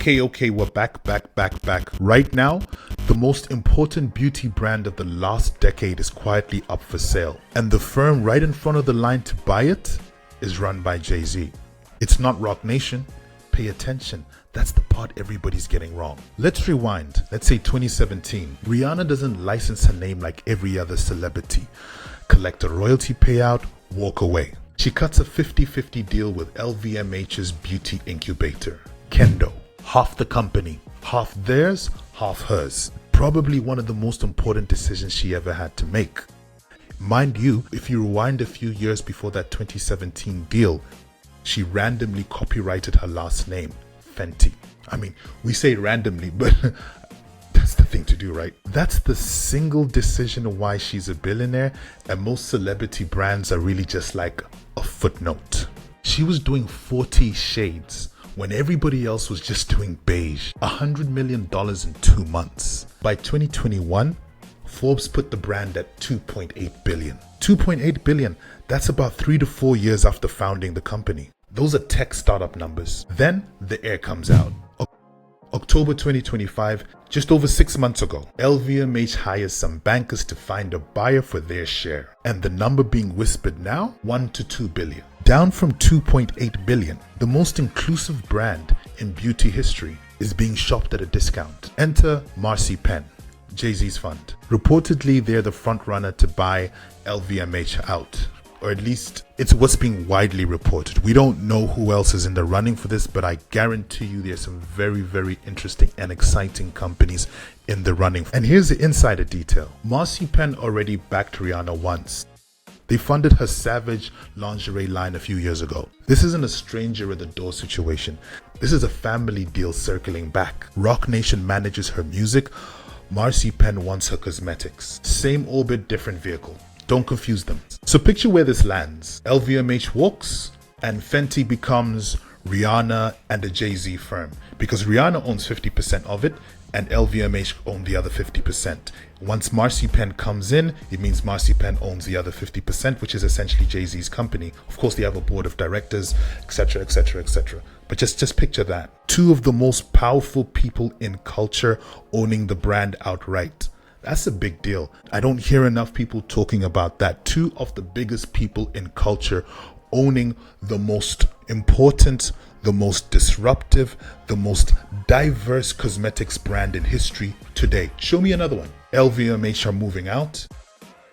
Okay, we're back. Right now, the most important beauty brand of the last decade is quietly up for sale. And the firm right in front of the line to buy it is run by JayZ. It's not Roc Nation. Pay attention. That's the part everybody's getting wrong. Let's rewind. Let's say 2017. Rihanna doesn't license her name like every other celebrity. Collect a royalty payout, walk away. She cuts a 50-50 deal with LVMH's beauty incubator, Kendo. Half the company, half theirs, half hers. Probably one of the most important decisions she ever had to make. Mind you, if you rewind a few years before that 2017 deal, she randomly copyrighted her last name, Fenty. I mean, we say randomly, but that's the thing to do, right? That's the single decision why she's a billionaire, and most celebrity brands are really just like a footnote. She was doing 40 shades when everybody else was just doing beige. $100 million in 2 months. By 2021, Forbes put the brand at $2.8 billion. $2.8 billion, that's about 3 to 4 years after founding the company. Those are tech startup numbers. Then the air comes out. October 2025, just over 6 months ago, LVMH hires some bankers to find a buyer for their share. And the number being whispered now, 1 to 2 billion. Down from 2.8 billion. The most inclusive brand in beauty history is being shopped at a discount. Enter MarcyPen, JayZ's fund. Reportedly, they're the front runner to buy LVMH out. Or at least it's what's being widely reported. We don't know who else is in the running for this, but I guarantee you there's some very, very interesting and exciting companies in the running. And here's the insider detail. MarcyPen already backed Rihanna once. They funded her Savage lingerie line a few years ago. This isn't a stranger at the door situation. This is a family deal circling back. Roc Nation manages her music. MarcyPen wants her cosmetics. Same orbit, different vehicle. Don't confuse them. So picture where this lands. LVMH walks and Fenty becomes Rihanna and a JayZ firm, because Rihanna owns 50% of it and LVMH own the other 50%. Once MarcyPen comes in, it means MarcyPen owns the other 50%, which is essentially JayZ's company. Of course, they have a board of directors, etc., etc., etc. But just picture that. Two of the most powerful people in culture owning the brand outright. That's a big deal. I don't hear enough people talking about that. Two of the biggest people in culture owning the most important, the most disruptive, the most diverse cosmetics brand in history today. Show me another one. LVMH are moving out.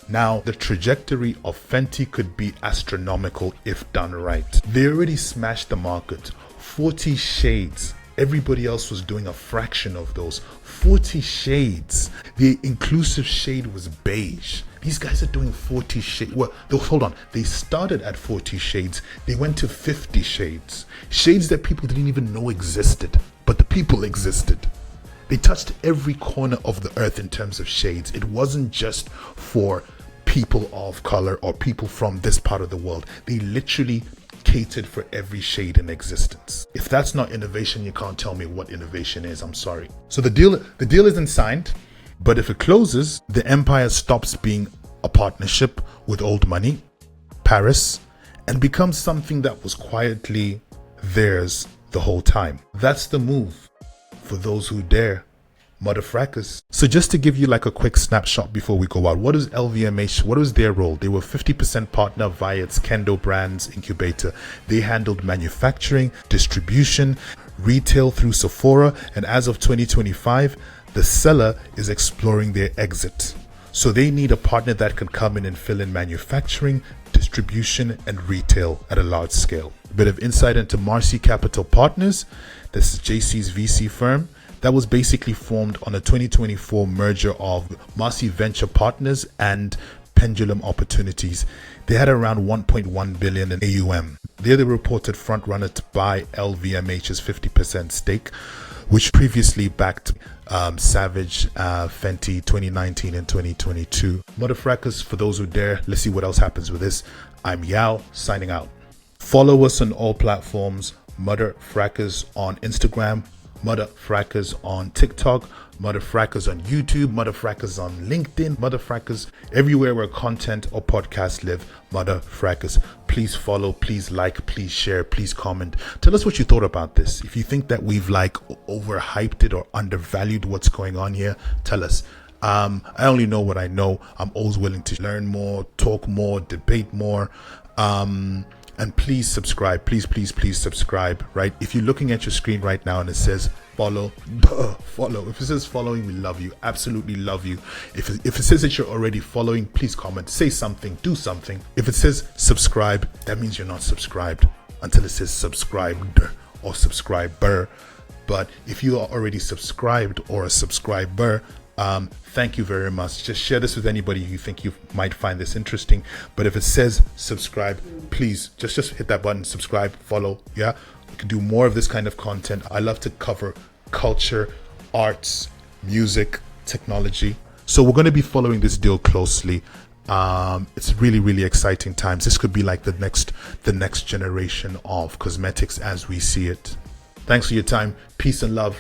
Now, the trajectory of Fenty could be astronomical if done right. They already smashed the market. 40 shades. Everybody else was doing a fraction of those. 40 shades. The inclusive shade was beige. These guys are doing 40 shades. Well, hold on. They started at 40 shades. They went to 50 shades. Shades that people didn't even know existed, but the people existed. They touched every corner of the earth in terms of shades. It wasn't just for people of color or people from this part of the world. They literally catered for every shade in existence. If that's not innovation, you can't tell me what innovation is. I'm sorry. So the deal isn't signed, but if it closes, the empire stops being a partnership with old money, Paris, and becomes something that was quietly theirs the whole time. That's the move for those who dare. Mother Fracas. So just to give you like a quick snapshot before we go out, what is LVMH? What was their role? They were 50% partner via its Kendo Brands incubator. They handled manufacturing, distribution, retail through Sephora, and as of 2025, the seller is exploring their exit. So they need a partner that can come in and fill in manufacturing, distribution, and retail at a large scale. A bit of insight into Marcy Capital Partners. This is JC's VC firm that was basically formed on a 2024 merger of Marcy Venture Partners and Pendulum Opportunities. They had around 1.1 billion in AUM. They're the reported frontrunner to buy LVMH's 50% stake, which previously backed Savage, Fenty 2019 and 2022. Mother Fracas, for those who dare. Let's see what else happens with this. I'm Yao, signing out. Follow us on all platforms. Mother Fracas on Instagram, Mother Fracas on TikTok, Mother Fracas on YouTube, Mother Fracas on LinkedIn, Mother Fracas everywhere where content or podcasts live. Mother Fracas. Please follow, please like, please share, please comment. Tell us what you thought about this. If you think that we've like overhyped it or undervalued what's going on here, tell us. I only know what I know. I'm always willing to learn more, talk more, debate more. And please subscribe. Please subscribe, right? If you're looking at your screen right now and it says follow, follow. If it says following, we love you. Absolutely love you. If it says that you're already following, please comment. Say something. Do something. If it says subscribe, that means you're not subscribed until it says subscribed or subscriber. But if you are already subscribed or a subscriber, thank you very much. Just share this with anybody you think you might find this interesting. But if it says subscribe, please just hit that button, subscribe, follow. Yeah, we can do more of this kind of content. I love to cover culture, arts, music, technology. So we're going to be following this deal closely. It's really exciting times. This could be like the next generation of cosmetics as we see it. Thanks for your time. Peace and love.